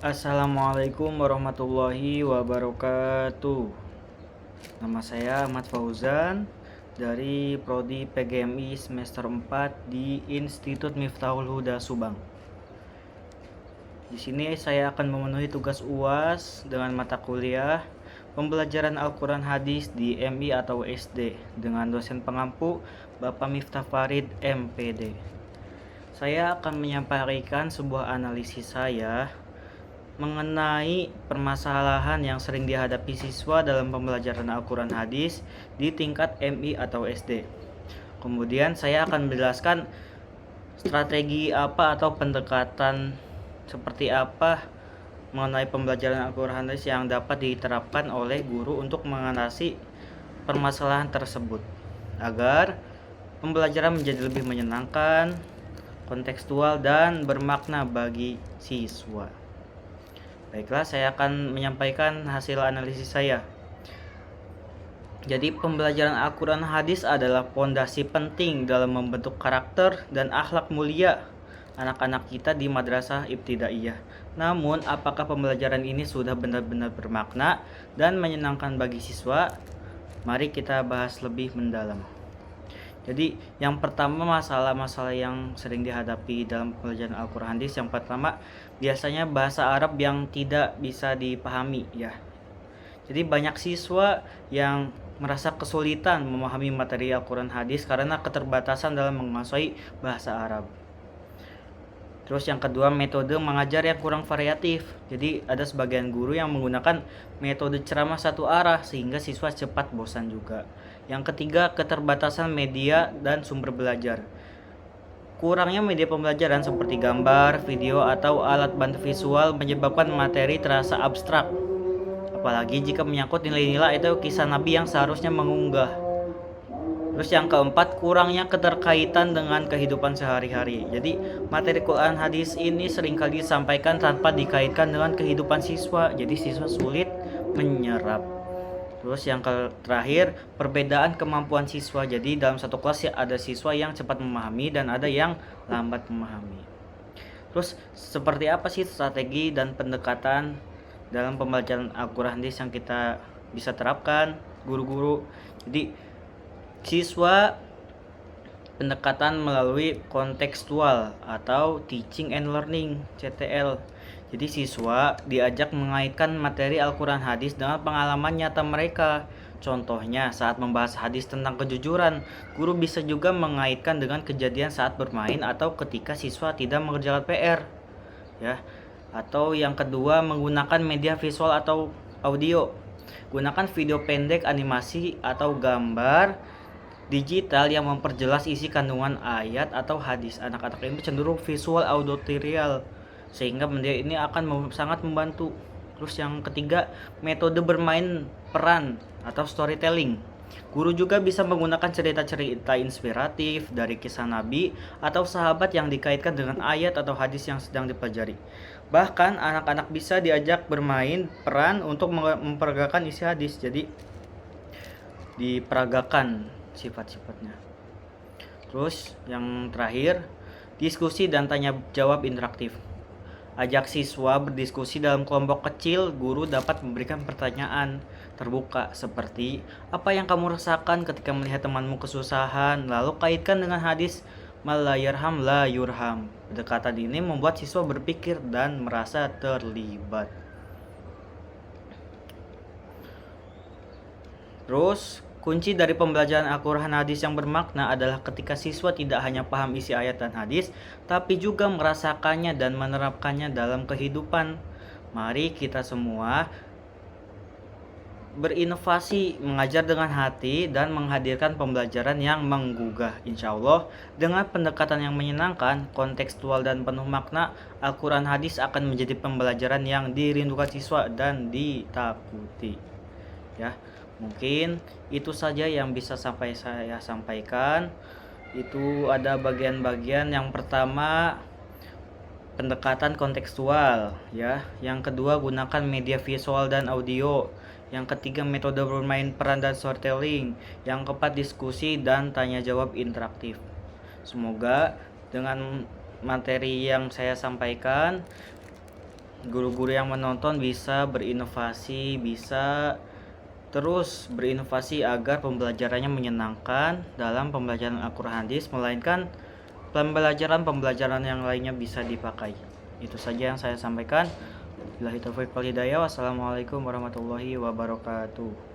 Assalamualaikum warahmatullahi wabarakatuh. Nama saya Ahmad Fauzan dari Prodi PGMI semester 4 di Institut Miftahul Huda Subang. Di sini saya akan memenuhi tugas UAS dengan mata kuliah Pembelajaran Al-Quran Hadis di MI atau SD dengan dosen pengampu Bapak Miftah Farid MPD. Saya akan menyampaikan sebuah analisis saya mengenai permasalahan yang sering dihadapi siswa dalam pembelajaran Al-Quran Hadis di tingkat MI atau SD. Kemudian saya akan menjelaskan strategi apa atau pendekatan seperti apa mengenai pembelajaran Al-Quran Hadis yang dapat diterapkan oleh guru untuk mengatasi permasalahan tersebut agar pembelajaran menjadi lebih menyenangkan, kontekstual, dan bermakna bagi siswa. Baiklah, saya akan menyampaikan hasil analisis saya. Jadi, pembelajaran Al-Quran Hadis adalah fondasi penting dalam membentuk karakter dan akhlak mulia anak-anak kita di madrasah ibtidaiyah. Namun, apakah pembelajaran ini sudah benar-benar bermakna dan menyenangkan bagi siswa? Mari kita bahas lebih mendalam. Jadi yang pertama, masalah-masalah yang sering dihadapi dalam pembelajaran Al-Quran Hadis. Yang pertama, biasanya bahasa Arab yang tidak bisa dipahami ya. Jadi banyak siswa yang merasa kesulitan memahami materi Al-Quran Hadis karena keterbatasan dalam menguasai bahasa Arab. Terus yang kedua, metode mengajar yang kurang variatif. Jadi ada sebagian guru yang menggunakan metode ceramah satu arah sehingga siswa cepat bosan juga. Yang ketiga, keterbatasan media dan sumber belajar. Kurangnya media pembelajaran seperti gambar, video, atau alat bantu visual menyebabkan materi terasa abstrak. Apalagi jika menyangkut nilai-nilai atau kisah Nabi yang seharusnya mengunggah. Terus yang keempat, kurangnya keterkaitan dengan kehidupan sehari-hari. Jadi materi Quran Hadis ini seringkali disampaikan tanpa dikaitkan dengan kehidupan siswa. Jadi siswa sulit menyerap. Terus yang terakhir, perbedaan kemampuan siswa. Jadi dalam satu kelas ada siswa yang cepat memahami dan ada yang lambat memahami. Terus seperti apa sih strategi dan pendekatan dalam pembelajaran Al-Quran Hadis yang kita bisa terapkan guru-guru? Jadi siswa pendekatan melalui kontekstual atau teaching and learning (CTL). Jadi siswa diajak mengaitkan materi Al-Quran Hadis dengan pengalaman nyata mereka. Contohnya saat membahas hadis tentang kejujuran, guru bisa juga mengaitkan dengan kejadian saat bermain atau ketika siswa tidak mengerjakan PR. Ya. Atau yang kedua, menggunakan media visual atau audio. Gunakan video pendek, animasi atau gambar digital yang memperjelas isi kandungan ayat atau hadis. Anak-anak ini cenderung visual auditorial sehingga media ini akan sangat membantu. Terus yang ketiga, metode bermain peran atau storytelling. Guru juga bisa menggunakan cerita-cerita inspiratif dari kisah Nabi atau sahabat yang dikaitkan dengan ayat atau hadis yang sedang dipelajari. Bahkan anak-anak bisa diajak bermain peran untuk memperagakan isi hadis. Jadi diperagakan sifat-sifatnya. Terus yang terakhir, diskusi dan tanya jawab interaktif. Ajak siswa berdiskusi dalam kelompok kecil. Guru dapat memberikan pertanyaan terbuka seperti, apa yang kamu rasakan ketika melihat temanmu kesusahan? Lalu kaitkan dengan hadis, mal la yarham la yurham. Pendekatan ini membuat siswa berpikir dan merasa terlibat. Terus kunci dari pembelajaran Al-Quran Hadis yang bermakna adalah ketika siswa tidak hanya paham isi ayat dan hadis, tapi juga merasakannya dan menerapkannya dalam kehidupan. Mari kita semua berinovasi, mengajar dengan hati, dan menghadirkan pembelajaran yang menggugah. Insya Allah, dengan pendekatan yang menyenangkan, kontekstual, dan penuh makna, Al-Quran Hadis akan menjadi pembelajaran yang dirindukan siswa dan ditakuti. Ya. Mungkin itu saja yang bisa saya sampaikan. Itu ada bagian-bagian. Yang pertama, pendekatan kontekstual ya. Yang kedua, gunakan media visual dan audio. Yang ketiga, metode bermain peran dan storytelling. Yang keempat, diskusi dan tanya jawab interaktif. Semoga dengan materi yang saya sampaikan guru-guru yang menonton bisa berinovasi, bisa terus berinovasi agar pembelajarannya menyenangkan dalam pembelajaran Al-Quran hadis, melainkan pembelajaran yang lainnya bisa dipakai. Itu saja yang saya sampaikan. Billahi taufiq wal hidayah. Wassalamualaikum warahmatullahi wabarakatuh.